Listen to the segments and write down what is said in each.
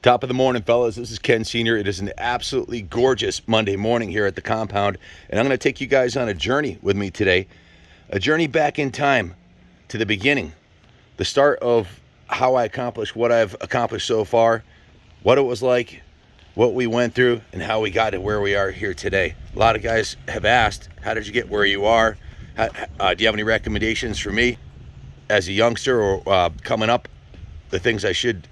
Top of the morning, fellas. This is Ken Sr. It is an absolutely gorgeous Monday morning here at the compound, and I'm going to take you guys on a journey with me today. A journey back in time to the beginning, the start of how I accomplished what I've accomplished so far, what it was like, what we went through, and how we got to where we are here today. A lot of guys have asked, how did you get where you are? Do you have any recommendations for me as a youngster or coming up, the things I should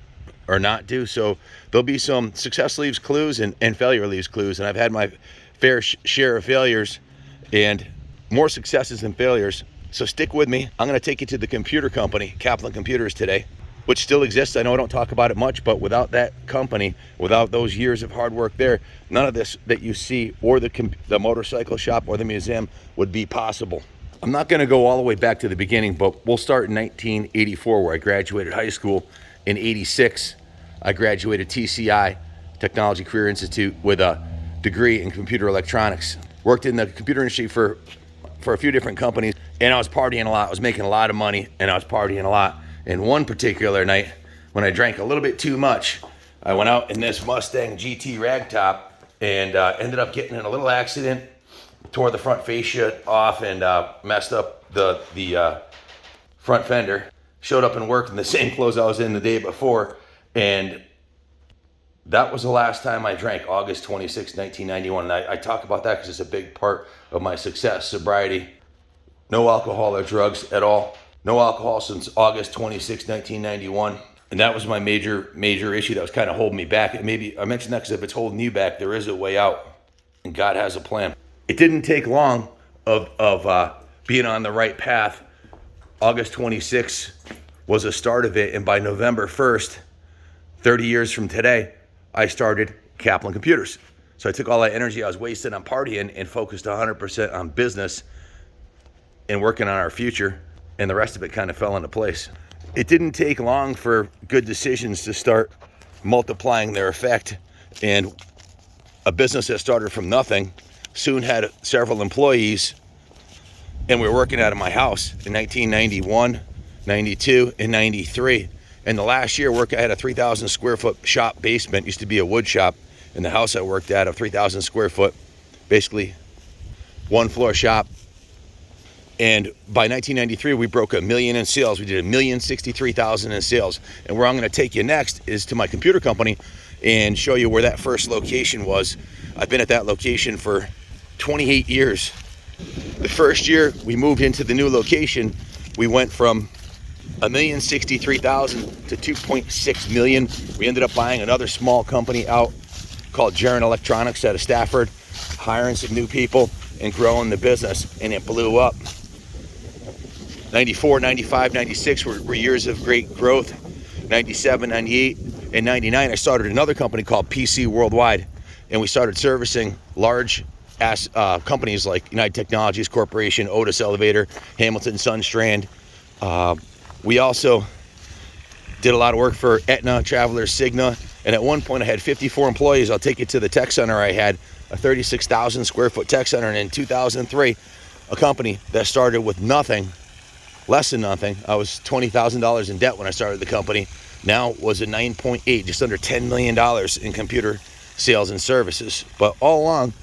or not do? So there'll be some success leaves clues and failure leaves clues, and I've had my fair share of failures and more successes than failures. So stick with me. I'm going to take you to the computer company, KAPLAN Computers, today, which still exists. I know I don't talk about it much, but without that company, without those years of hard work there, none of this that you see or the motorcycle shop or the museum would be possible. I'm not going to go all the way back to the beginning, but we'll start in 1984, where I graduated high school. In 86, I graduated TCI, Technology Career Institute, with a degree in computer electronics. Worked in the computer industry for a few different companies, and I was partying a lot. I was making a lot of money, and I was partying a lot. And one particular night, when I drank a little bit too much, I went out in this Mustang GT ragtop and ended up getting in a little accident, tore the front fascia off, and messed up the front fender. Showed up and worked in the same clothes I was in the day before, and that was the last time I drank, August 26, 1991. And I talk about that because it's a big part of my success. Sobriety, no alcohol or drugs at all. No alcohol since August 26, 1991. And that was my major issue that was kind of holding me back. And maybe I mentioned that because if it's holding you back, there is a way out, and God has a plan. It didn't take long of being on the right path. August 26 was the start of it, and by November 1st, 30 years from today, I started KAPLAN Computers. So I took all that energy I was wasting on partying and focused 100% on business and working on our future, and the rest of it kind of fell into place. It didn't take long for good decisions to start multiplying their effect, and a business that started from nothing soon had several employees, and we were working out of my house in 1991, 92, and 93. And the last year I had a 3,000 square foot shop basement, used to be a wood shop, in the house I worked at, a 3,000 square foot, basically one floor shop. And by 1993, we broke $1 million in sales. We did $1,063,000 in sales. And where I'm going to take you next is to my computer company and show you where that first location was. I've been at that location for 28 years. The first year we moved into the new location, we went from $1,063,000 to $2.6 million. We ended up buying another small company out called Jaron Electronics out of Stafford, hiring some new people and growing the business, and it blew up. 94, 95, 96 were years of great growth. 97, 98, and 99, I started another company called PC Worldwide, and we started servicing large companies like United Technologies Corporation, Otis Elevator, Hamilton Sunstrand. We also did a lot of work for Aetna, Travelers, Cigna, and at one point I had 54 employees. I'll take you to the tech center. I had a 36,000 square foot tech center, and in 2003, a company that started with nothing, less than nothing. I was $20,000 in debt when I started the company. Now was a 9.8, just under $10 million in computer sales and services. But all along,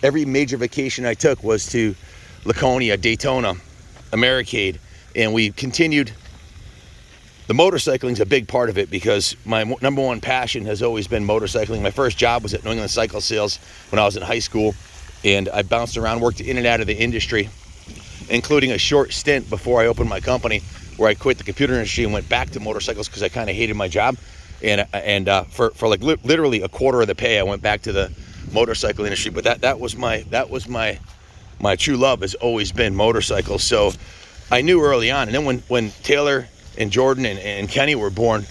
every major vacation I took was to Laconia, Daytona, Americade, and we continued. The motorcycling is a big part of it because my number one passion has always been motorcycling. My first job was at New England Cycle Sales when I was in high school, and I bounced around, worked in and out of the industry, including a short stint before I opened my company where I quit the computer industry and went back to motorcycles because I kind of hated my job. And for like literally a quarter of the pay, I went back to the motorcycle industry. But that was my true love, has always been motorcycles. So I knew early on. And then when Taylor and Jordan and Kenny were born,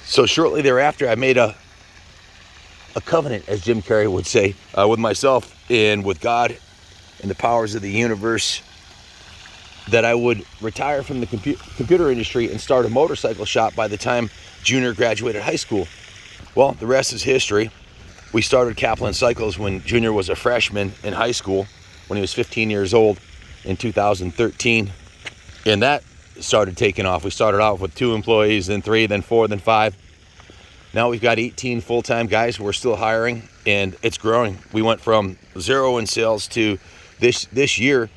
so shortly thereafter, I made a covenant, as Jim Carrey would say, with myself and with God and the powers of the universe, that I would retire from the computer industry and start a motorcycle shop by the time Junior graduated high school. Well, the rest is history. We started KAPLAN Cycles when Junior was a freshman in high school, when he was 15 years old in 2013. And that started taking off. We started off with 2 employees, then 3, then 4, then 5. Now we've got 18 full-time guys. We're still hiring, and it's growing. We went from 0 in sales to this year.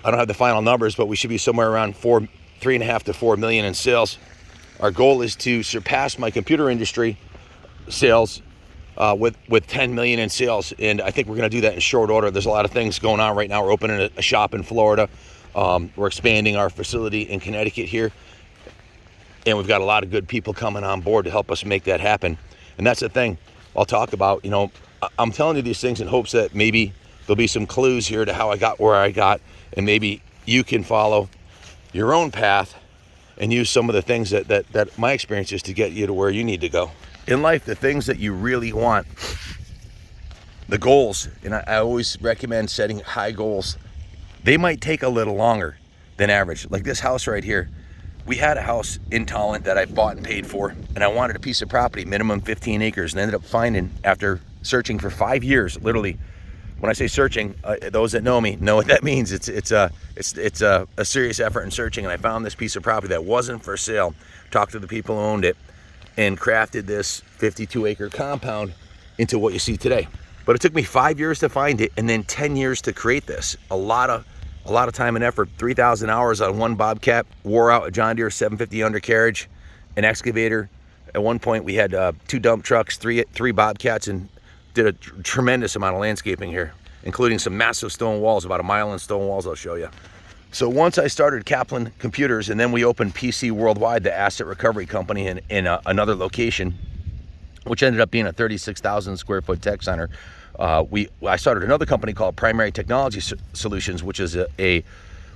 I don't have the final numbers, but we should be somewhere around 3.5 to 4 million in sales. Our goal is to surpass my computer industry sales with 10 million in sales, and I think we're going to do that in short order. There's a lot of things going on right now. We're opening a shop in Florida. We're expanding our facility in Connecticut here, and we've got a lot of good people coming on board to help us make that happen. And that's the thing I'll talk about. You know, I'm telling you these things in hopes that maybe there'll be some clues here to how I got where I got, and maybe you can follow your own path and use some of the things that my experience is to get you to where you need to go. In life, the things that you really want, the goals, and I always recommend setting high goals. They might take a little longer than average. Like this house right here. We had a house in Tolland that I bought and paid for, and I wanted a piece of property, minimum 15 acres, and ended up finding, after searching for 5 years, literally. When I say searching, those that know me know what that means. It's a serious effort in searching, and I found this piece of property that wasn't for sale. Talked to the people who owned it, and crafted this 52-acre compound into what you see today. But it took me 5 years to find it, and then 10 years to create this. A lot of time and effort. 3,000 hours on one Bobcat. Wore out a John Deere 750 undercarriage, an excavator. At one point, we had 2 dump trucks, three Bobcats, and did a tremendous amount of landscaping here, including some massive stone walls, about a mile in stone walls I'll show you. So once I started Kaplan Computers, and then we opened PC Worldwide, the asset recovery company in another location, which ended up being a 36,000 square foot tech center. I started another company called Primary Technology Solutions, which is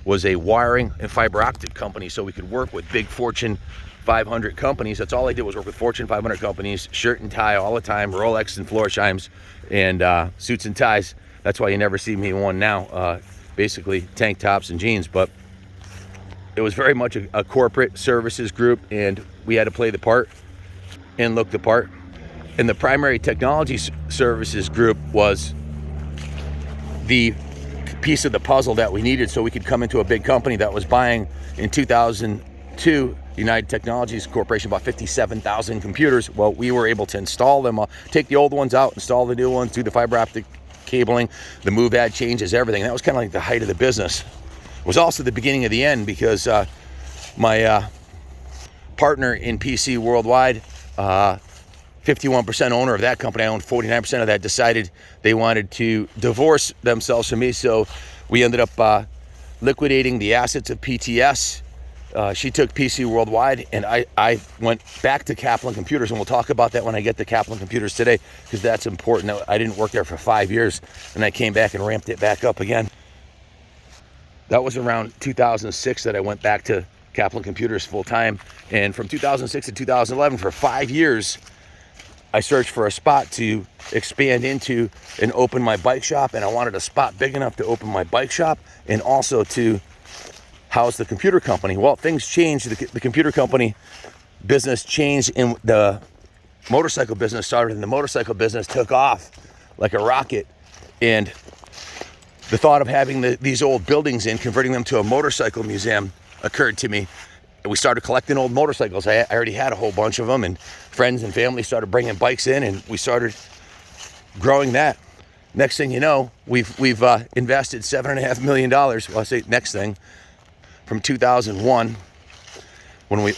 was a wiring and fiber optic company, so we could work with big Fortune 500 companies. That's all I did, was work with Fortune 500 companies, shirt and tie all the time, Rolex and Florsheim's, and suits and ties. That's why you never see me in one now. Basically tank tops and jeans. But it was very much a corporate services group, and we had to play the part and look the part. And the Primary Technology Services group was the piece of the puzzle that we needed so we could come into a big company that was buying, in 2002, United Technologies Corporation bought 57,000 computers. Well, we were able to install them, take the old ones out, install the new ones, do the fiber optic cabling, the move ad changes, everything. That was kind of like the height of the business. It was also the beginning of the end, because my partner in PC Worldwide, 51% owner of that company, I owned 49% of that, decided they wanted to divorce themselves from me. So we ended up liquidating the assets of PTS. She took PC Worldwide, and I went back to Kaplan Computers, and we'll talk about that when I get to Kaplan Computers today, because that's important. I didn't work there for 5 years, and I came back and ramped it back up again. That was around 2006 that I went back to Kaplan Computers full time, and from 2006 to 2011, for 5 years, I searched for a spot to expand into and open my bike shop, and I wanted a spot big enough to open my bike shop and also to house the computer company. Well, things changed. The computer company business changed, and the motorcycle business started, and the motorcycle business took off like a rocket. And the thought of having these old buildings and converting them to a motorcycle museum occurred to me. We started collecting old motorcycles. I already had a whole bunch of them, and friends and family started bringing bikes in, and we started growing that. Next thing you know, we've invested $7.5 million. Well, I say next thing, from 2001, when we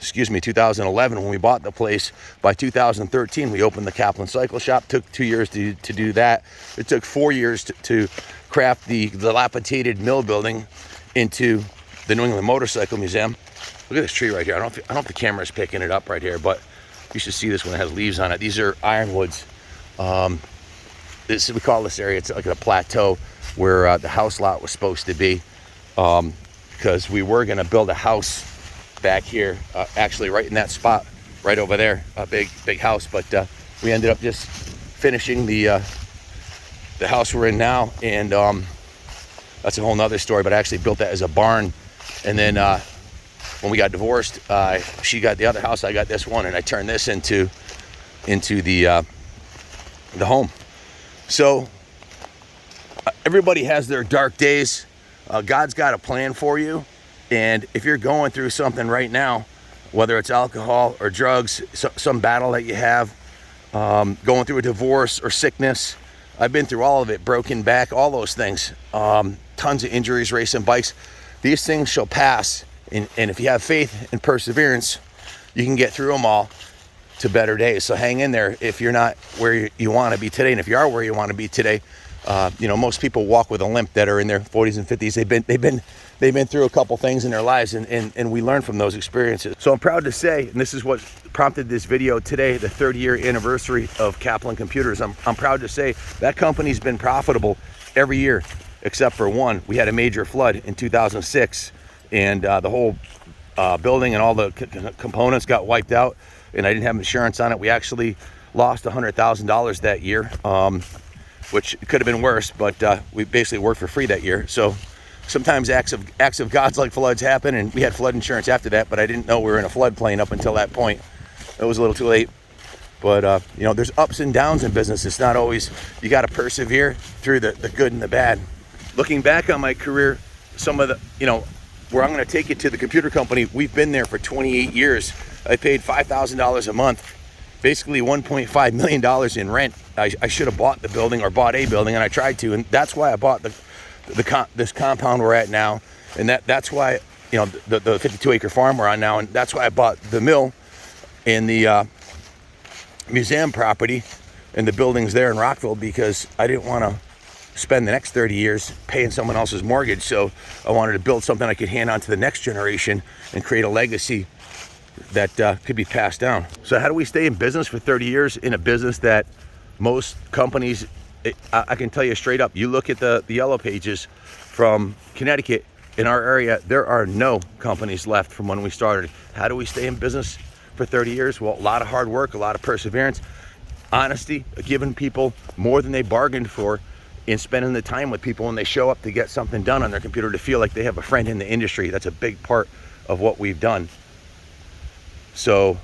2011, when we bought the place. By 2013, we opened the Kaplan Cycle Shop. Took 2 years to do that. It took 4 years to craft the dilapidated mill building into the New England Motorcycle Museum. Look at this tree right here. I don't know if the camera's picking it up right here, but you should see this when it has leaves on it. These are ironwoods. We call this area, it's like a plateau where the house lot was supposed to be, because we were going to build a house back here, actually right in that spot, right over there, a big house. But we ended up just finishing the house we're in now, and that's a whole nother story. But I actually built that as a barn. And then when we got divorced, she got the other house, I got this one, and I turned this into the home. So everybody has their dark days. God's got a plan for you. And if you're going through something right now, whether it's alcohol or drugs, some battle that you have, going through a divorce or sickness, I've been through all of it, broken back, all those things, tons of injuries racing bikes. These things shall pass. And if you have faith and perseverance, you can get through them all to better days. So hang in there if you're not where you want to be today. And if you are where you want to be today, most people walk with a limp that are in their 40s and 50s. They've been through a couple things in their lives, and we learn from those experiences. So I'm proud to say, and this is what prompted this video today, the 30-year anniversary of Kaplan Computers. I'm proud to say that company's been profitable every year except for one. We had a major flood in 2006, and the whole building and all the components got wiped out, and I didn't have insurance on it. We actually lost $100,000 that year, which could have been worse, but we basically worked for free that year. So sometimes acts of God's like floods happen, and we had flood insurance after that, but I didn't know we were in a floodplain up until that point. It was a little too late. But there's ups and downs in business. It's not always, you got to persevere through the good and the bad. Looking back on my career, some of the, where I'm going to take you to the computer company, we've been there for 28 years. I paid $5,000 a month, basically $1.5 million in rent. I should have bought the building or bought a building, and I tried to, and that's why I bought this compound we're at now, and that's why the 52-acre farm we're on now, and that's why I bought the mill and the museum property and the buildings there in Rockville, because I didn't want to spend the next 30 years paying someone else's mortgage. So I wanted to build something I could hand on to the next generation and create a legacy that could be passed down. So how do we stay in business for 30 years in a business that most companies, I can tell you straight up, you look at the yellow pages from Connecticut, in our area, there are no companies left from when we started. How do we stay in business for 30 years? Well, a lot of hard work, a lot of perseverance, honesty, giving people more than they bargained for, and spending the time with people when they show up to get something done on their computer, to feel like they have a friend in the industry. That's a big part of what we've done. So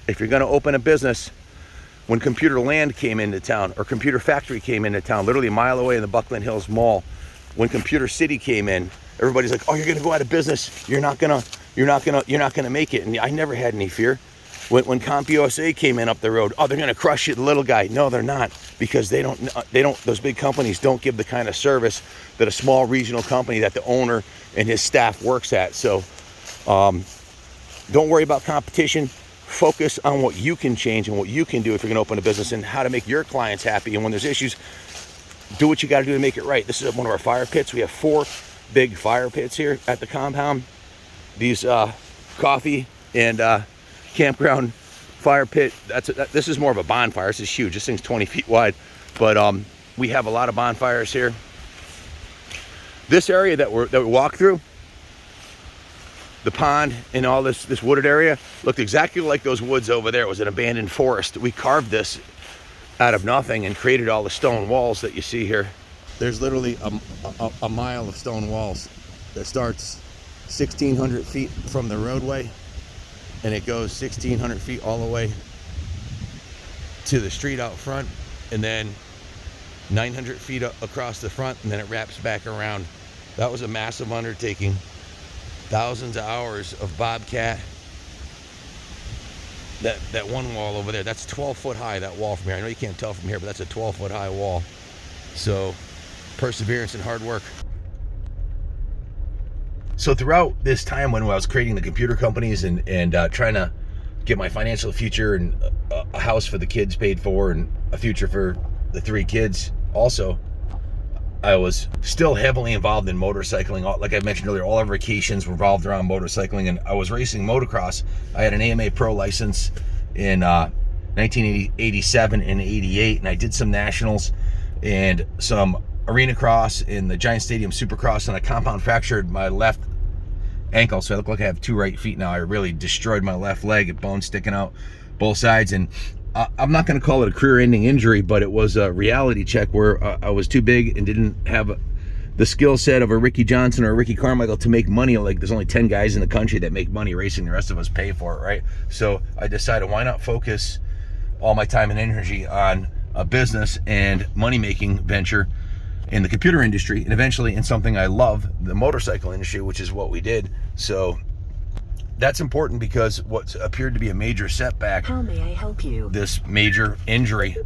if you're going to open a business, when Computer Land came into town, or Computer Factory came into town, literally a mile away in the Buckland Hills Mall, when Computer City came in, everybody's like, "Oh, you're going to go out of business. You're not going to make it." And I never had any fear. When CompUSA came in up the road, "Oh, they're going to crush it, little guy." No, they're not, because they don't. Those big companies don't give the kind of service that a small regional company that the owner and his staff works at. So, don't worry about competition. Focus on what you can change and what you can do if you're going to open a business, and how to make your clients happy. And when there's issues, do what you got to do to make it right. This is one of our fire pits. We have 4 big fire pits here at the compound. These coffee and campground fire pit. This is more of a bonfire. This is huge. This thing's 20 feet wide, but we have a lot of bonfires here. This area that we walk through, the pond and all this wooded area, looked exactly like those woods over there. It was an abandoned forest. We carved this out of nothing and created all the stone walls that you see here. There's literally a mile of stone walls that starts 1,600 feet from the roadway, and it goes 1,600 feet all the way to the street out front, and then 900 feet across the front, and then it wraps back around. That was a massive undertaking. Thousands of hours of Bobcat. That one wall over there, that's 12 foot high, that wall from here. I know you can't tell from here, but that's a 12 foot high wall. So perseverance and hard work. So throughout this time when I was creating the computer companies and trying to get my financial future and a house for the kids paid for and a future for the 3 kids also, I was still heavily involved in motorcycling. Like I mentioned earlier, all our vacations revolved around motorcycling, and I was racing motocross. I had an AMA Pro license in 1987 and 88, and I did some nationals and some arena cross in the Giant Stadium Supercross, and I compound fractured my left ankle, so I look like I have 2 right feet now. I really destroyed my left leg, a bone sticking out both sides, and I'm not going to call it a career-ending injury, but it was a reality check where I was too big and didn't have the skill set of a Ricky Johnson or a Ricky Carmichael to make money. Like, there's only 10 guys in the country that make money racing. The rest of us pay for it, right? So I decided, why not focus all my time and energy on a business and money-making venture in the computer industry, and eventually in something I love, the motorcycle industry, which is what we did. So that's important, because what appeared to be a major setback, how may I help you? This major injury.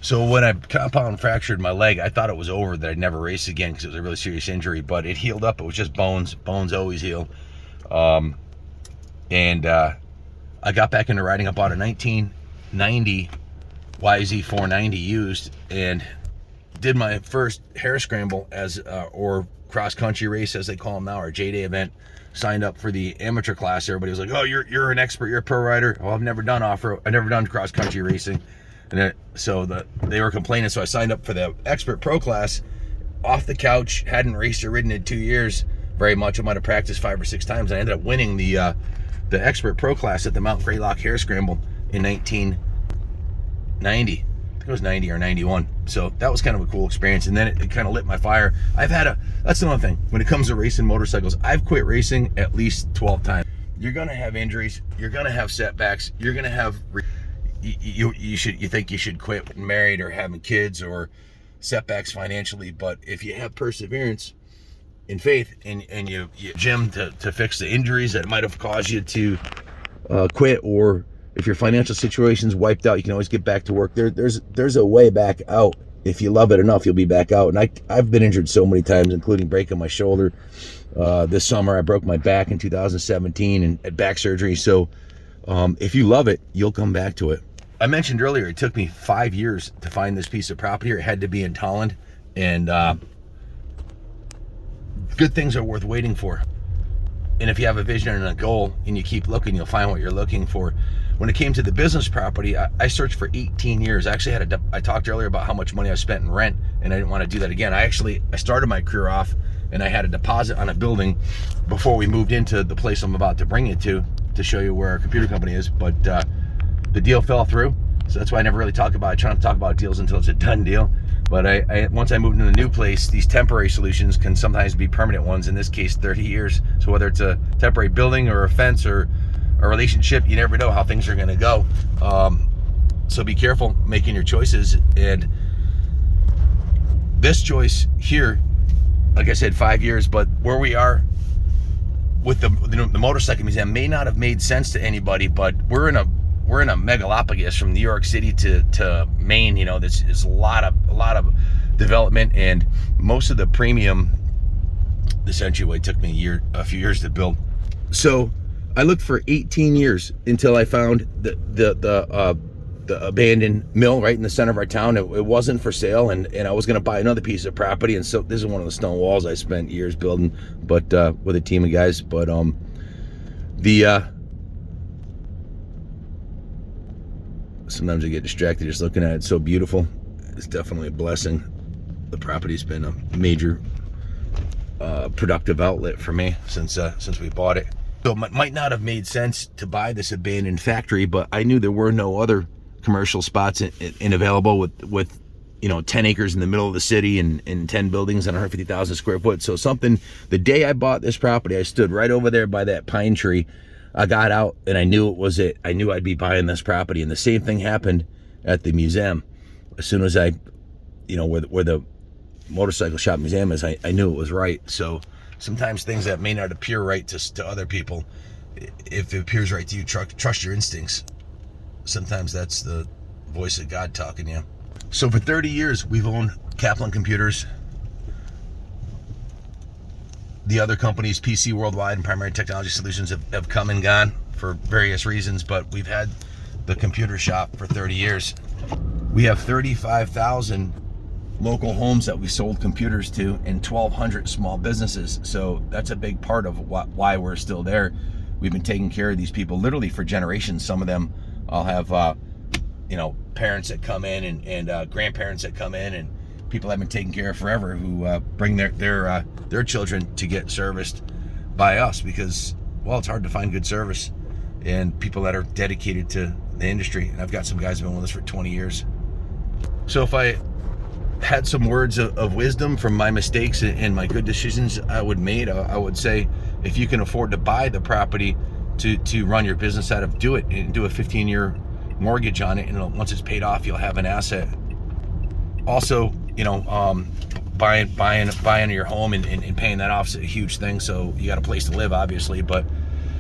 So when I compound fractured my leg, I thought it was over, that I'd never race again, because it was a really serious injury, but it healed up. It was just bones. Bones always heal. I got back into riding. I bought a 1990 YZ490 used, and did my first hare scramble or cross country race, as they call them now, or J-Day event. Signed up for the amateur class. Everybody was like, "Oh, you're an expert. You're a pro rider." Well, I've never done off-road. I've never done cross country racing, and they were complaining. So I signed up for the expert pro class. Off the couch, hadn't raced or ridden in 2 years very much. I might have practiced 5 or 6 times. I ended up winning the expert pro class at the Mount Greylock Hare Scramble in 1990. I think it was 90 or 91. So that was kind of a cool experience. And then it kind of lit my fire. That's another thing. When it comes to racing motorcycles, I've quit racing at least 12 times. You're going to have injuries. You're going to have setbacks. You're going to have, you think you should quit married or having kids, or setbacks financially. But if you have perseverance and faith, and you gym to fix the injuries that might have caused you to quit, or if your financial situation's wiped out, you can always get back to work. There's a way back out. If you love it enough, you'll be back out. And I've been injured so many times, including breaking my shoulder. This summer, I broke my back in 2017 and had back surgery. So if you love it, you'll come back to it. I mentioned earlier, it took me 5 years to find this piece of property. It had to be in Tolland, and good things are worth waiting for. And if you have a vision and a goal and you keep looking, you'll find what you're looking for. When it came to the business property, I searched for 18 years. I actually I talked earlier about how much money I spent in rent, and I didn't want to do that again. I started my career off, and I had a deposit on a building before we moved into the place I'm about to bring you to show you where our computer company is. But the deal fell through, so that's why I never really talk about it. I try not to talk about deals until it's a done deal. But once I moved into the new place, these temporary solutions can sometimes be permanent ones. In this case, 30 years. So whether it's a temporary building or a fence or a relationship, you never know how things are going to go. So be careful making your choices. And this choice here, like I said, 5 years, but where we are with the motorcycle museum may not have made sense to anybody, but we're in a megalopolis from New York City to Maine. You know, this is a lot of development, and most of the premium, this entryway took me a few years to build. So I looked for 18 years until I found the abandoned mill right in the center of our town. It wasn't for sale, and I was going to buy another piece of property. And so this is one of the stone walls I spent years building, but with a team of guys. But sometimes I get distracted just looking at it. It's so beautiful. It's definitely a blessing. The property's been a major productive outlet for me since we bought it. So it might not have made sense to buy this abandoned factory, but I knew there were no other commercial spots in available with 10 acres in the middle of the city and 10 buildings and 150,000 square foot. So the day I bought this property, I stood right over there by that pine tree. I got out and I knew it was it. I knew I'd be buying this property. And the same thing happened at the museum. As soon as where the motorcycle shop museum is, I knew it was right. So sometimes things that may not appear right to other people, if it appears right to you, trust your instincts. Sometimes that's the voice of God talking to you. So for 30 years, we've owned KAPLAN computers. The other companies, PC Worldwide and Primary Technology Solutions, have come and gone for various reasons, but we've had the computer shop for 30 years. We have 35,000 local homes that we sold computers to and 1,200 small businesses. So that's a big part of why we're still there. We've been taking care of these people literally for generations. Some of them, I'll have parents that come in and grandparents that come in, and people I've been taking care of forever who bring their children to get serviced by us, because, well, it's hard to find good service and people that are dedicated to the industry. And I've got some guys who've been with us for 20 years. So if I had some words of wisdom from my mistakes and my good decisions I made, I would say, if you can afford to buy the property to run your business out of, do it, and do a 15-year mortgage on it, and once it's paid off, you'll have an asset. Also, buying your home and paying that off is a huge thing. So you got a place to live, obviously, but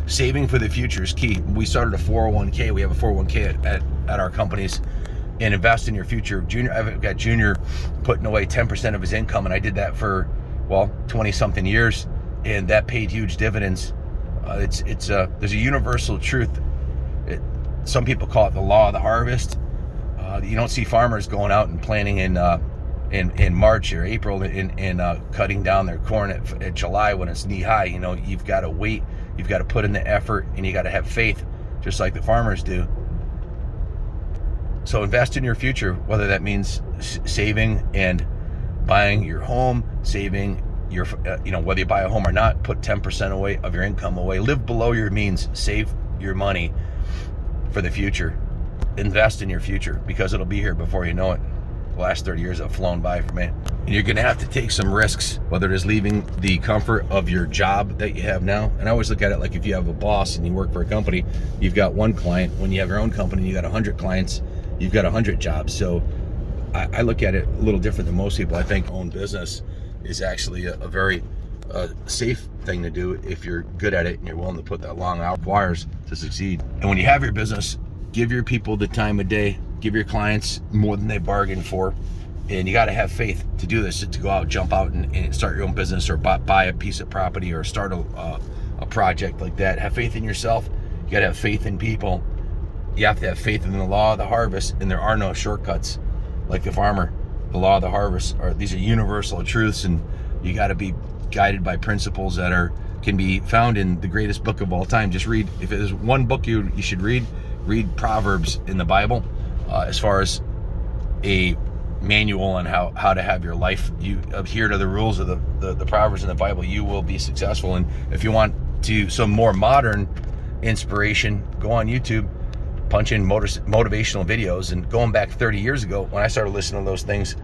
saving for the future is key. We started a 401k. We have a 401k at our companies, and invest in your future. I've got Junior putting away 10% of his income, and I did that for 20 something years, and that paid huge dividends. There's a universal truth. Some people call it the law of the harvest. You don't see farmers going out and planting in March or April and cutting down their corn at July when it's knee high. You've got to wait, you've got to put in the effort, and you got to have faith, just like the farmers do. So invest in your future, whether that means saving and buying your home, saving your, whether you buy a home or not, put 10% away of your income away, live below your means, save your money for the future. Invest in your future, because it'll be here before you know it. The last 30 years have flown by for me. And you're gonna have to take some risks, whether it is leaving the comfort of your job that you have now. And I always look at it like, if you have a boss and you work for a company, you've got one client. When you have your own company, you got 100 clients, you've got 100 jobs. So I look at it a little different than most people. I think own business is actually a very safe thing to do if you're good at it and you're willing to put that long hours to succeed. And when you have your business, give your people the time of day, give your clients more than they bargained for. And you got to have faith to do this, to go out, jump out and start your own business, or buy a piece of property, or start a project like that. Have faith in yourself. You got to have faith in people. You have to have faith in the law of the harvest, and there are no shortcuts. Like the farmer, the law of the harvest, these are universal truths, and you got to be guided by principles that can be found in the greatest book of all time. Just read, if there's one book you should read Proverbs in the Bible, as far as a manual on how to have your life. You adhere to the rules of the Proverbs in the Bible, you will be successful. And if you want some more modern inspiration, go on YouTube, punch in motivational videos. And going back 30 years ago, when I started listening to those things,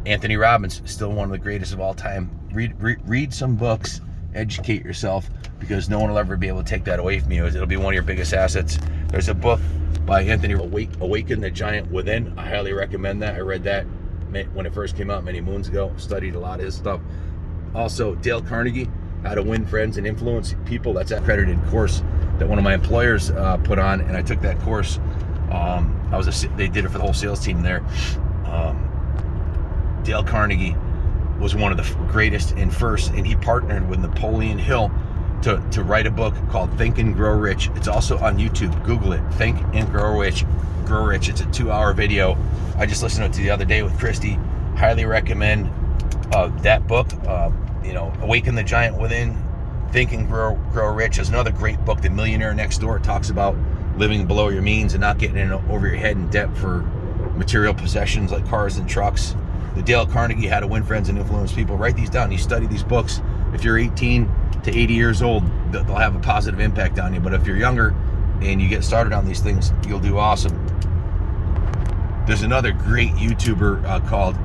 Anthony Robbins, still one of the greatest of all time. Read some books, educate yourself, because no one will ever be able to take that away from you. It'll be one of your biggest assets. There's a book by Anthony, Awaken the Giant Within. I highly recommend that. I read that when it first came out many moons ago, studied a lot of his stuff. Also, Dale Carnegie, How to Win Friends and Influence People. That's an accredited course that one of my employers put on, and I took that course. They did it for the whole sales team there. Dale Carnegie was one of the greatest and first, and he partnered with Napoleon Hill to write a book called Think and Grow Rich. It's also on YouTube. Google it, Think and Grow Rich. It's a 2-hour video. I just listened to it the other day with Christy. Highly recommend that book. Awaken the Giant Within, Think and Grow Rich. There's another great book, The Millionaire Next Door. It talks about living below your means and not getting over your head in debt for material possessions like cars and trucks. The Dale Carnegie, How to Win Friends and Influence People. Write these down. You study these books. If you're 18 to 80 years old, they'll have a positive impact on you. But if you're younger and you get started on these things, you'll do awesome. There's another great YouTuber called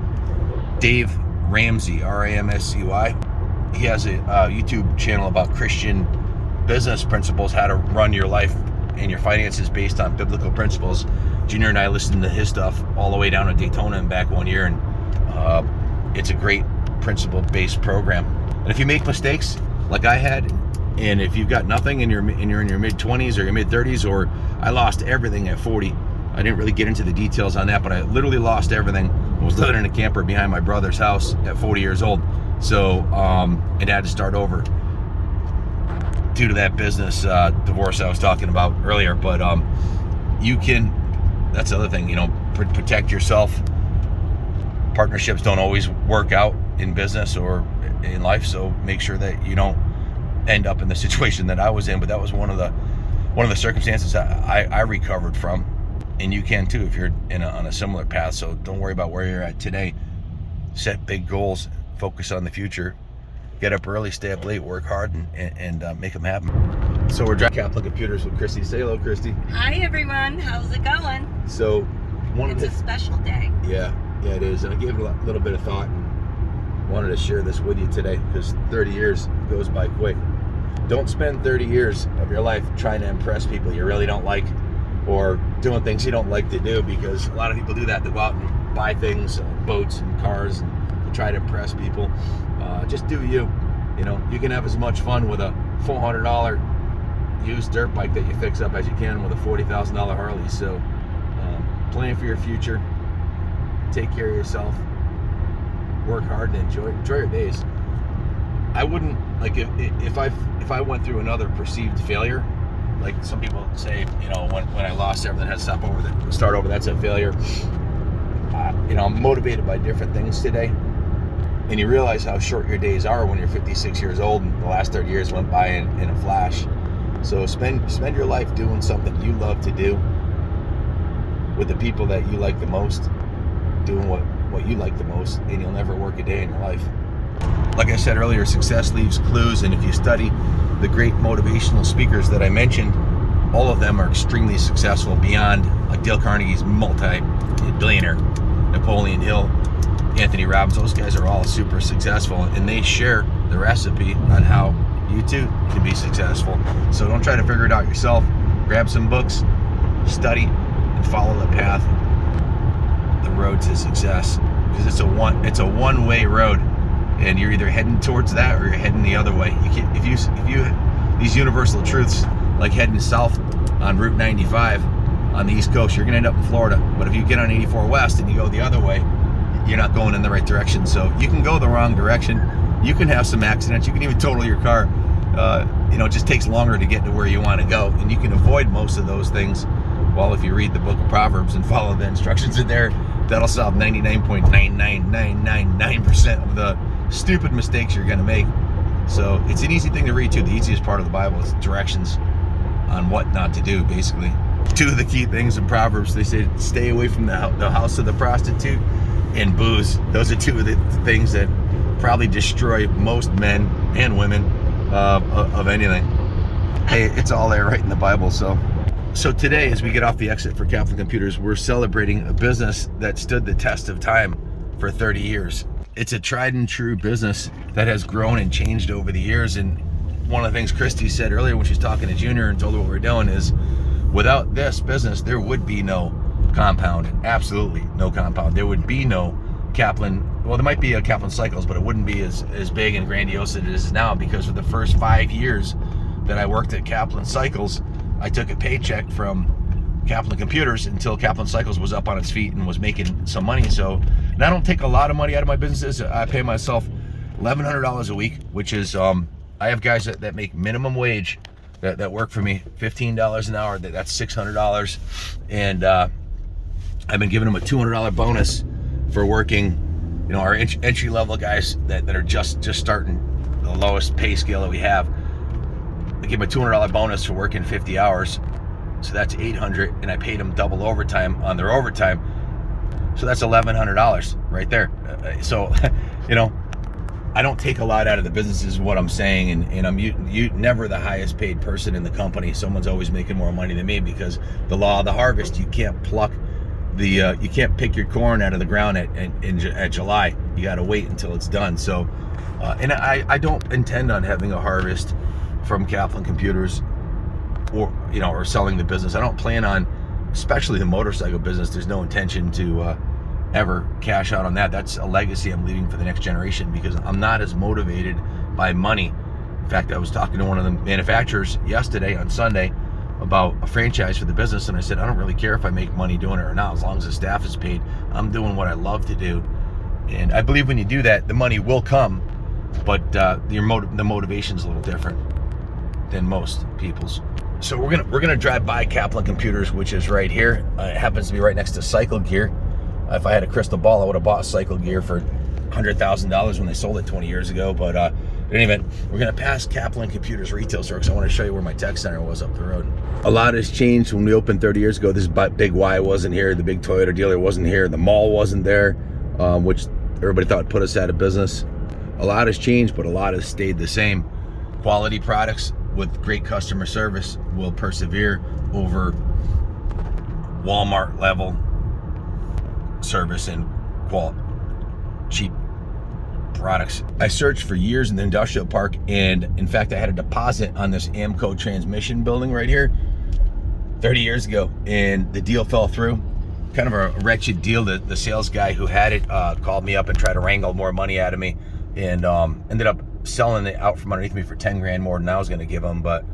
Dave Ramsey, Ramscy. He has a YouTube channel about Christian business principles, how to run your life and your finances based on biblical principles. Junior and I listened to his stuff all the way down to Daytona and back one year, and it's a great principle-based program. And if you make mistakes like I had, and if you've got nothing and you're in your mid-20s or your mid-30s, or I lost everything at 40. I didn't really get into the details on that, but I literally lost everything. I was living in a camper behind my brother's house at 40 years old. So, and had to start over due to that business divorce I was talking about earlier. But that's the other thing, protect yourself. Partnerships don't always work out in business or in life, so make sure that you don't end up in the situation that I was in. But that was one of the circumstances I recovered from, and you can too if you're on a similar path. So don't worry about where you're at today. Set big goals, focus on the future, get up early, stay up late, work hard, and make them happen. So we're driving KAPLAN Computers with Christy. Say hello, Christy. Hi everyone, how's it going? So it's a special day. Yeah, it is, and I gave it a little bit of thought and wanted to share this with you today, because 30 years goes by quick. Don't spend 30 years of your life trying to impress people you really don't like, or doing things you don't like to do, because a lot of people do that. They go out and buy things, boats and cars, and try to impress people. Just do you. You know, you can have as much fun with a $400 used dirt bike that you fix up as you can with a $40,000 Harley. So plan for your future, take care of yourself, work hard, and enjoy your days. I wouldn't, like, if I went through another perceived failure, like some people say, you know, when I lost everything, had to start over, that's a failure. You know, I'm motivated by different things today, and you realize how short your days are when you're 56 years old and the last 30 years went by in a flash. So spend your life doing something you love to do with the people that you like the most, doing what you like the most, and you'll never work a day in your life. Like I said earlier, success leaves clues, and if you study the great motivational speakers that I mentioned, all of them are extremely successful beyond, like Dale Carnegie's multi-billionaire, Napoleon Hill, Anthony Robbins. Those guys are all super successful, and they share the recipe on how you too can be successful. So don't try to figure it out yourself. Grab some books, study, and follow the path, the road to success, because it's a one-way road, and you're either heading towards that or you're heading the other way. You can't, if you these universal truths, like heading south on Route 95 on the East Coast, you're gonna end up in Florida. But if you get on 84 West and you go the other way, you're not going in the right direction. So you can go the wrong direction. You can have some accidents. You can even total your car. You know, it just takes longer to get to where you want to go, and you can avoid most of those things. Well, if you read the book of Proverbs and follow the instructions in there, that'll solve 99.99999% of the stupid mistakes you're going to make. So it's an easy thing to read too. The easiest part of the Bible is directions on what not to do, basically. Two of the key things in Proverbs, they say, stay away from the house of the prostitute and booze. Those are two of the things that probably destroy most men and women of anything. Hey, it's all there right in the Bible. So today, as we get off the exit for Kaplan Computers, we're celebrating a business that stood the test of time for 30 years. It's a tried and true business that has grown and changed over the years. And one of the things Christy said earlier when she was talking to Junior and told her what we're doing is, without this business, there would be no compound. Absolutely no compound. There would be no Kaplan. Well, there might be a Kaplan Cycles, but it wouldn't be as big and grandiose as it is now, because for the first 5 years that I worked at Kaplan Cycles, I took a paycheck from Kaplan Computers until Kaplan Cycles was up on its feet and was making some money. So, and I don't take a lot of money out of my businesses. I pay myself $1,100 a week, which is, I have guys that make minimum wage that work for me, $15 an hour. That's $600. And I've been giving them a $200 bonus for working, you know, our entry level guys that are just starting, the lowest pay scale that we have. I give them a $200 bonus for working 50 hours. So that's $800, and I paid them double overtime on their overtime. So that's $1,100 right there. So, you know, I don't take a lot out of the business is what I'm saying, and I'm never the highest paid person in the company. Someone's always making more money than me, because the law of the harvest, you can't pluck you can't pick your corn out of the ground at July. You got to wait until it's done. So, and I don't intend on having a harvest from Kaplan Computers, or, you know, or selling the business. I don't plan on, especially the motorcycle business, there's no intention to ever cash out on that. That's a legacy I'm leaving for the next generation, because I'm not as motivated by money. In fact, I was talking to one of the manufacturers yesterday on Sunday about a franchise for the business, and I said, I don't really care if I make money doing it or not, as long as the staff is paid. I'm doing what I love to do, and I believe when you do that, the money will come, but the motivation's a little different than most people's. So we're gonna drive by Kaplan Computers, which is right here. It happens to be right next to Cycle Gear. If I had a crystal ball, I would have bought Cycle Gear for $100,000 when they sold it 20 years ago. But in any event, we're gonna pass Kaplan Computers retail store, because I want to show you where my tech center was up the road. A lot has changed when we opened 30 years ago. This big Y wasn't here. The big Toyota dealer wasn't here. The mall wasn't there, which everybody thought put us out of business. A lot has changed, but a lot has stayed the same. Quality products with great customer service will persevere over Walmart level service and cheap products. I searched for years in the industrial park, and in fact I had a deposit on this Amco transmission building right here 30 years ago, and the deal fell through. kind of a wretched deal. The sales guy who had it called me up and tried to wrangle more money out of me, and ended up selling it out from underneath me for 10 grand more than I was going to give him. But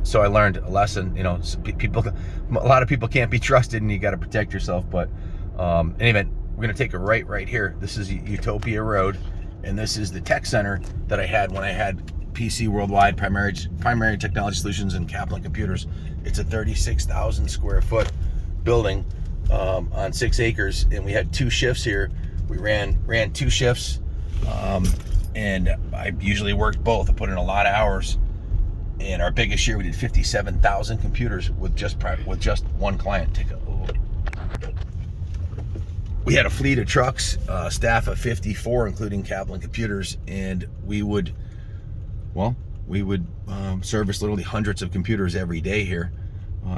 so I learned a lesson. You know, a lot of people can't be trusted, and you got to protect yourself. But anyway, we're going to take a right here. This is Utopia Road, and this is the tech center that I had when I had PC Worldwide, Primary Technology Solutions, and Kaplan Computers. It's a 36,000 square foot building on 6 acres, and we had 2 shifts here. We ran 2 shifts, and I usually worked both. I put in a lot of hours, and our biggest year we did 57,000 computers with just one client. We had a fleet of trucks, staff of 54, including Kaplan Computers, and we would service literally hundreds of computers every day here.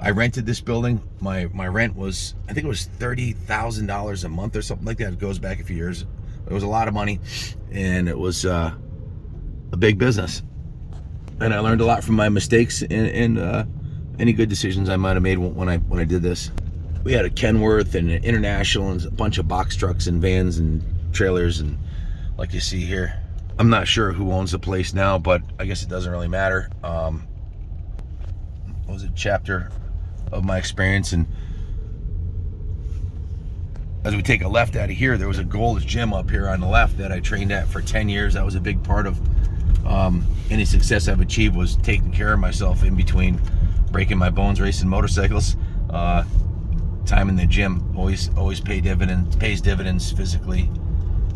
I rented this building. My rent was, I think it was $30,000 a month or something like that. It goes back a few years. It was a lot of money, and it was a big business. And I learned a lot from my mistakes and any good decisions I might have made when I did this. We had a Kenworth and an International and a bunch of box trucks and vans and trailers, and like you see here. I'm not sure who owns the place now, but I guess it doesn't really matter. It was a chapter of my experience, and as we take a left out of here, there was a Gold's Gym up here on the left that I trained at for 10 years. That was a big part of any success I've achieved, was taking care of myself in between breaking my bones racing motorcycles. Time in the gym always pays dividends physically,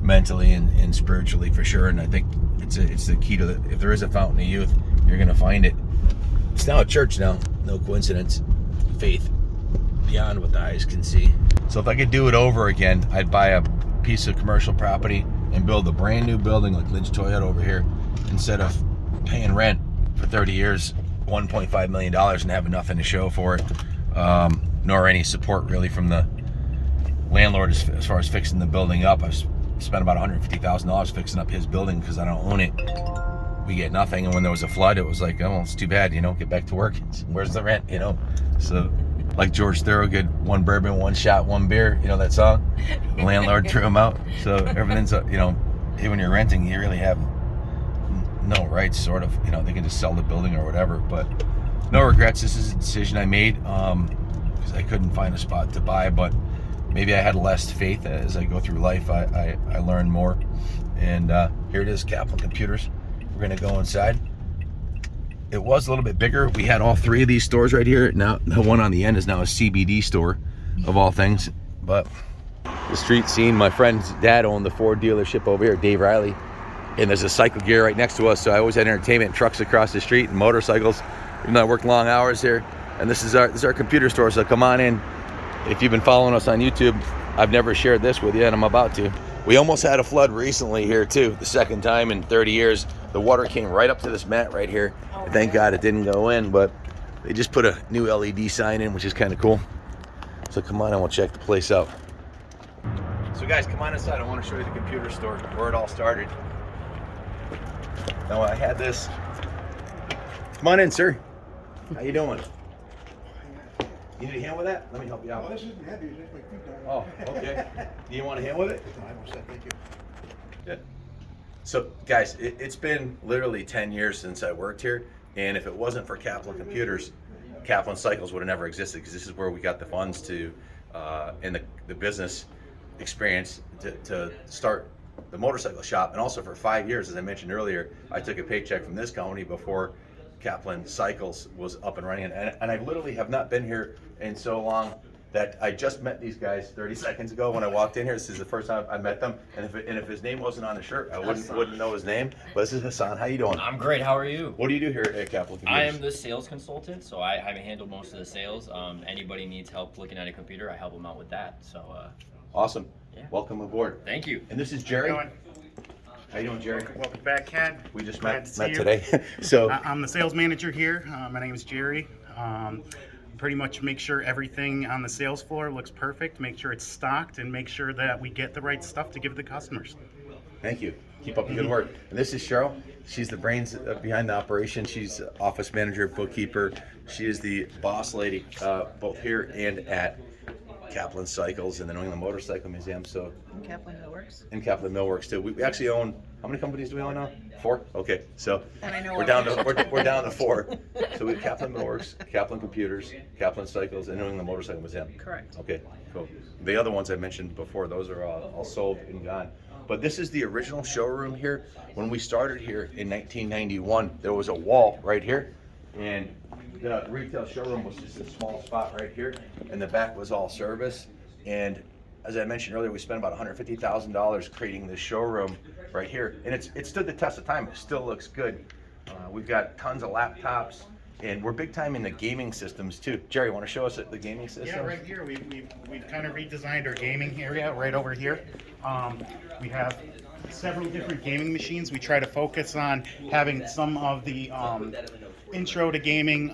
mentally, and spiritually for sure. And I think it's the key to if there is a fountain of youth, you're gonna find it. It's now a church now, no coincidence. Faith beyond what the eyes can see. So if I could do it over again, I'd buy a piece of commercial property and build a brand new building like Lynch Toyota over here, instead of paying rent for 30 years, $1.5 million, and having nothing to show for it, nor any support really from the landlord as far as fixing the building up. I've spent about $150,000 fixing up his building because I don't own it. We get nothing, and when there was a flood, it was like, oh, it's too bad, get back to work. Where's the rent, So, like George Thorogood, one bourbon, one shot, one beer, that song? The landlord threw him out. So everything's, when you're renting, you really have no rights, sort of. They can just sell the building or whatever, but no regrets. This is a decision I made because I couldn't find a spot to buy, but maybe I had less faith. As I go through life, I learn more. And here it is, Kaplan Computers. We're gonna go inside. It was a little bit bigger. We had all 3 of these stores right here. Now the one on the end is now a CBD store, of all things. But the street scene, my friend's dad owned the Ford dealership over here, Dave Riley, and there's a cycle gear right next to us. So I always had entertainment, trucks across the street and motorcycles. Even though I work long hours here. And this is our computer store. So come on in. If you've been following us on YouTube, I've never shared this with you, and I'm about to. We almost had a flood recently here too, the second time in 30 years. The water came right up to this mat right here. Thank God it didn't go in, but they just put a new LED sign in, which is kind of cool. So come on and we'll check the place out. So guys, come on inside. I want to show you the computer store, where it all started. Now I had this. Come on in, sir. How you doing? You need a hand with that? Let me help you out. Oh, this isn't heavy, it's just my feet down. Oh, okay. Do you want a hand with it? No, I'm all set, thank you. Good. So, guys, it's been literally 10 years since I worked here, and if it wasn't for Kaplan Computers, Kaplan Cycles would have never existed, because this is where we got the funds to, and the business experience to start the motorcycle shop. And also for 5 years, as I mentioned earlier, I took a paycheck from this company before Kaplan Cycles was up and running, and I literally have not been here in so long that I just met these guys 30 seconds ago when I walked in here. This is the first time I met them, and if his name wasn't on the shirt, I wouldn't know his name. But this is Hassan. How you doing? I'm great. How are you? What do you do here at Kaplan Computers? I am the sales consultant, so I handle most of the sales. Anybody needs help looking at a computer, I help them out with that. So awesome. Yeah. Welcome aboard. Thank you. And this is Jerry. How you doing, Jerry? Welcome back, Ken. We just Glad met to see you. today. So I'm the sales manager here. My name is Jerry. Pretty much make sure everything on the sales floor looks perfect, make sure it's stocked, and make sure that we get the right stuff to give the customers. thank you. Keep up the good work. And this is Cheryl. She's the brains behind the operation. She's office manager, bookkeeper. She is the boss lady, both here and at Kaplan Cycles and the New England Motorcycle Museum. So Kaplan Millworks. and Kaplan Millworks too. We actually own, how many companies do we own now? 4. Okay, so And I know we're down to we're down to 4. So we have Kaplan Millworks, Kaplan Computers, Kaplan Cycles, and New England Motorcycle Museum. Correct. Okay, cool. The other ones I mentioned before, those are all sold and gone. But this is the original showroom here. When we started here in 1991, there was a wall right here, and the retail showroom was just a small spot right here, and the back was all service. And as I mentioned earlier, we spent about $150,000 creating this showroom right here, and it stood the test of time. It still looks good. We've got tons of laptops, and we're big time in the gaming systems too. Jerry, want to show us the gaming system? Yeah, right here, we've kind of redesigned our gaming area right over here. We have several different gaming machines. We try to focus on having some of the intro to gaming,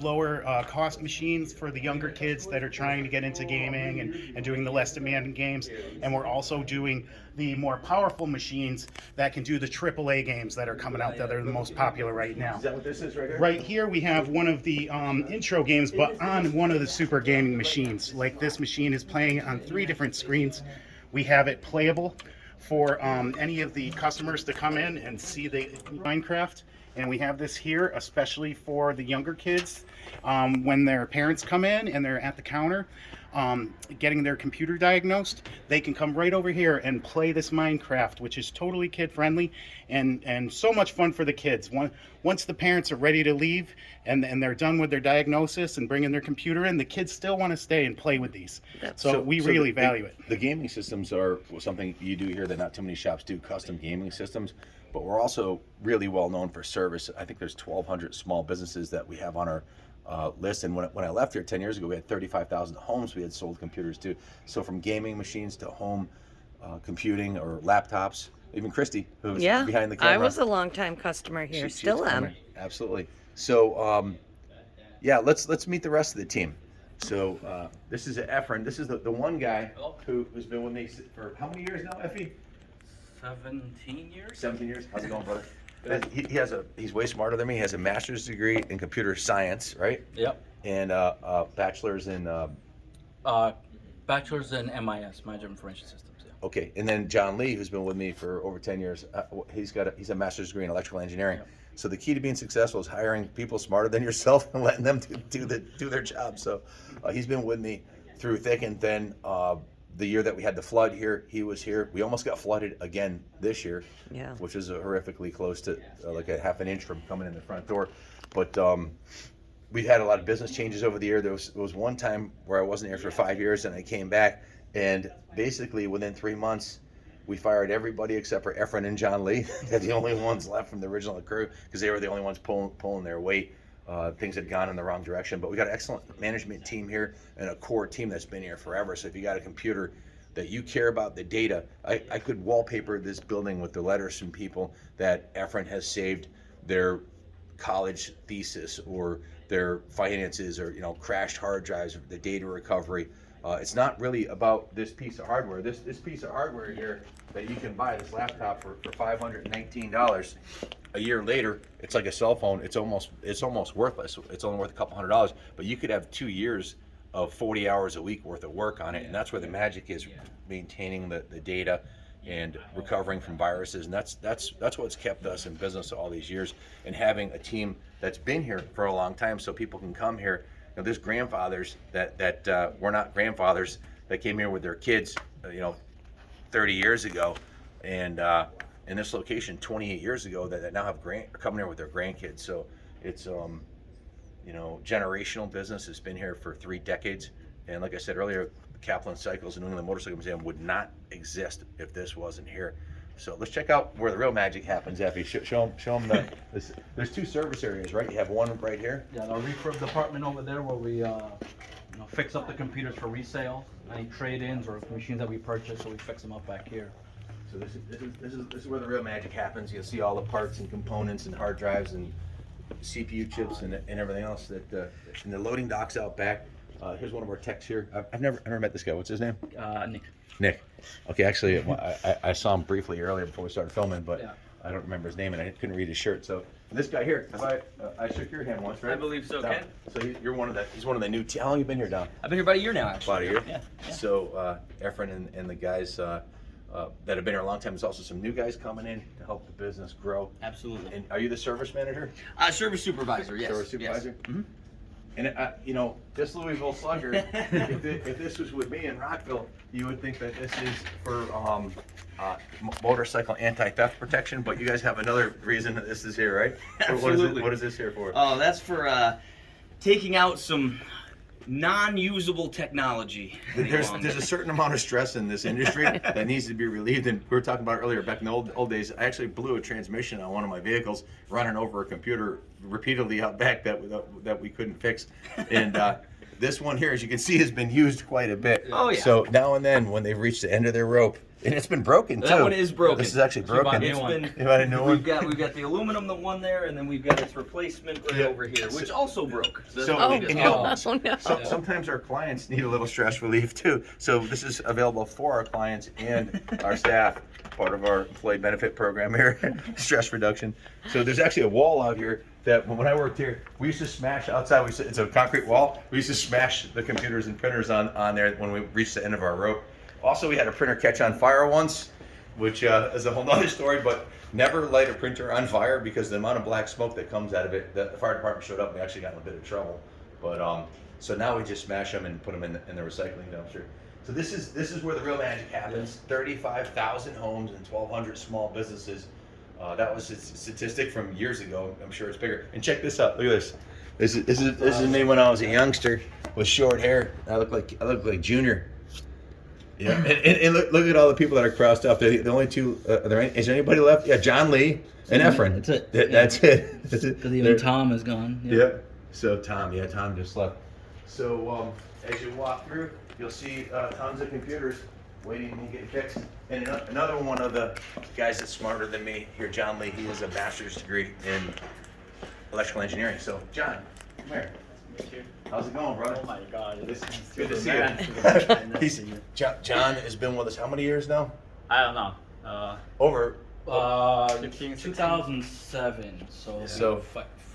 lower cost machines for the younger kids that are trying to get into gaming and doing the less demanding games. And we're also doing the more powerful machines that can do the AAA games that are coming out that are the most popular right now. Is that what this is right here? Right here we have one of the intro games, but on one of the super gaming machines. Like this machine is playing on 3 different screens. We have it playable for any of the customers to come in and see the Minecraft. And we have this here especially for the younger kids when their parents come in and they're at the counter getting their computer diagnosed. They can come right over here and play this Minecraft, which is totally kid friendly and so much fun for the kids. Once the parents are ready to leave and they're done with their diagnosis and bringing their computer in, the kids still want to stay and play with these. So we really value it. The gaming systems are something you do here that not too many shops do, custom gaming systems. But we're also really well known for service. I think there's 1,200 small businesses that we have on our list. And when I left here 10 years ago, we had 35,000 homes we had sold computers to. So from gaming machines to home computing or laptops, even Christy, who's behind the camera. I was a longtime customer here, still am. Absolutely. So yeah, let's meet the rest of the team. So this is Efren. This is the one guy who's been with me for how many years now, Effie? 17 years. 17 years. How's it going, brother? He's way smarter than me. He has a master's degree in computer science, right? Yep. And bachelor's in. Bachelor's in MIS, Management Information Systems. Yeah. Okay, and then John Lee, who's been with me for over 10 years, he's a master's degree in electrical engineering. Yep. So the key to being successful is hiring people smarter than yourself and letting them do their job. So he's been with me through thick and thin. The year that we had the flood here, he was here. We almost got flooded again this year, which is horrifically close to like a half an inch from coming in the front door. But we've had a lot of business changes over the year. There was one time where I wasn't here for 5 years and I came back, and basically within 3 months, we fired everybody except for Efren and John Lee. They're the only ones left from the original crew because they were the only ones pulling their weight. Things had gone in the wrong direction, but we got an excellent management team here and a core team that's been here forever. So if you got a computer that you care about the data, I could wallpaper this building with the letters from people that Efren has saved their college thesis or their finances or crashed hard drives, or the data recovery. It's not really about this piece of hardware. This piece of hardware here that you can buy, this laptop for $519. A year later, it's like a cell phone. It's almost worthless. It's only worth a couple $100, but you could have 2 years of 40 hours a week worth of work on it, and that's where the magic is, maintaining the data and recovering from viruses. And that's what's kept us in business all these years, and having a team that's been here for a long time, so people can come here. There's grandfathers that were not grandfathers that came here with their kids, 30 years ago, and in this location 28 years ago that now have are coming here with their grandkids. So it's generational business. It's been here for 3 decades, and like I said earlier, Kaplan Cycles and New England Motorcycle Museum would not exist if this wasn't here. So let's check out where the real magic happens, Effie. Show them there's 2 service areas, right? You have one right here. Yeah, the refurb department over there where we fix up the computers for resale, any trade-ins or machines that we purchase, so we fix them up back here. So this is where the real magic happens. You'll see all the parts and components and hard drives and CPU chips and everything else that in the loading docks out back. Here's one of our techs here. I've never met this guy. What's his name? Nick. Nick. Okay, actually, I saw him briefly earlier before we started filming, but I don't remember his name, and I couldn't read his shirt. So this guy here, I shook your hand once, right? I believe so, Don. Ken. So you're he's one of the new. How long you been here, Don? I've been here about a year now, actually. About a year. Yeah. So Efren and the guys that have been here a long time. There's also some new guys coming in to help the business grow. Absolutely. And are you the service manager? Service supervisor, yes. Service supervisor. Yes. Mm-hmm. And you know, this Louisville Slugger, if this was with me in Rockville, you would think that this is for motorcycle anti-theft protection. But you guys have another reason that this is here, right? Absolutely. What is this here for? Oh, that's for taking out some non-usable technology. There's a certain amount of stress in this industry that needs to be relieved, and we were talking about earlier. Back in the old days, I actually blew a transmission on one of my vehicles, running over a computer repeatedly out back that we couldn't fix. And this one here, as you can see, has been used quite a bit. Oh, yeah. So now and then, when they've reached the end of their rope, and it's been broken too. That one is broken. This is actually broken. It's been- You bought a new one? We've got the aluminum, the one there, and then we've got its replacement right over here, which also broke. So, Oh, and, you know, oh no. sometimes our clients need a little stress relief too. So this is available for our clients and our staff, part of our employee benefit program here, stress reduction. So there's actually a wall out here that when I worked here, we used to smash outside. It's a concrete wall. We used to smash the computers and printers on there when we reached the end of our rope. Also, we had a printer catch on fire once, which is a whole nother story, but never light a printer on fire because the amount of black smoke that comes out of it, the fire department showed up and they actually got in a bit of trouble. But so now we just smash them and put them in the recycling dumpster. So this is where the real magic happens. 35,000 homes and 1,200 small businesses. That was a statistic from years ago. I'm sure it's bigger. And check this out. Look at this. This is me when I was a youngster with short hair. I look like Junior. Yeah, and look at all the people that are crossed off. The only two. Is there anybody left? Yeah, John Lee and Efren. That's it. That's it. That's it. Because even Tom is gone. Yeah. So Tom just left. So as you walk through, you'll see tons of computers waiting to get fixed. And another one of the guys that's smarter than me here, John Lee. He has a master's degree in electrical engineering. So John, come here. How's it going, brother? Oh my God, It's it's good to see Superman. you. John has been with us how many years now? I don't know. Over. 16, 2007. So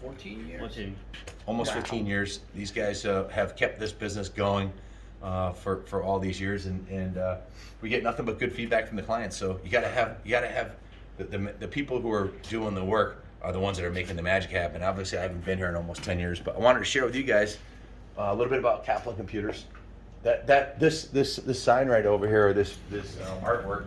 14 years. 14. Almost 15 years. These guys have kept this business going for all these years, and we get nothing but good feedback from the clients. So you gotta have the people who are doing the work are the ones that are making the magic happen. Obviously, I haven't been here in almost 10 years, but I wanted to share with you guys a little bit about KAPLAN computers. This sign right over here, or this artwork,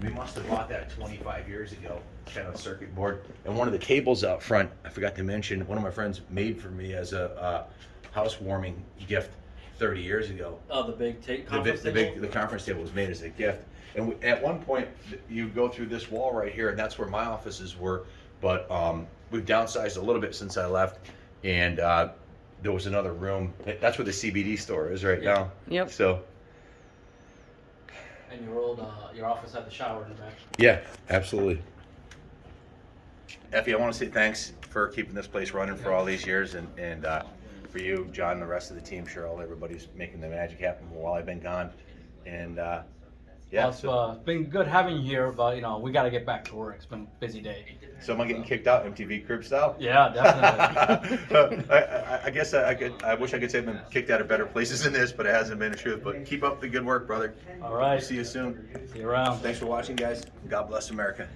we must have bought that 25 years ago. Kind of circuit board, and one of the tables out front, I forgot to mention, one of my friends made for me as a housewarming gift 30 years ago. Oh, the big conference table? The conference table was made as a gift, and at one point you go through this wall right here, and that's where my offices were. But we've downsized a little bit since I left, and there was another room. That's where the CBD store is right now. Yep. So And your office had the shower in the back. yeah, absolutely. Effie, I want to say thanks for keeping this place running for all these years, and for you, John, and the rest of the team. Cheryl, everybody's making the magic happen while I've been gone, and yeah. Well, it's been good having you here, but we got to get back to work. It's been a busy day. So am I getting kicked out, MTV crib style? Yeah, definitely. I guess I wish I could say I've been kicked out of better places than this, but it hasn't been the truth. But keep up the good work, brother. All right. See you soon. See you around. Thanks for watching, guys. God bless America.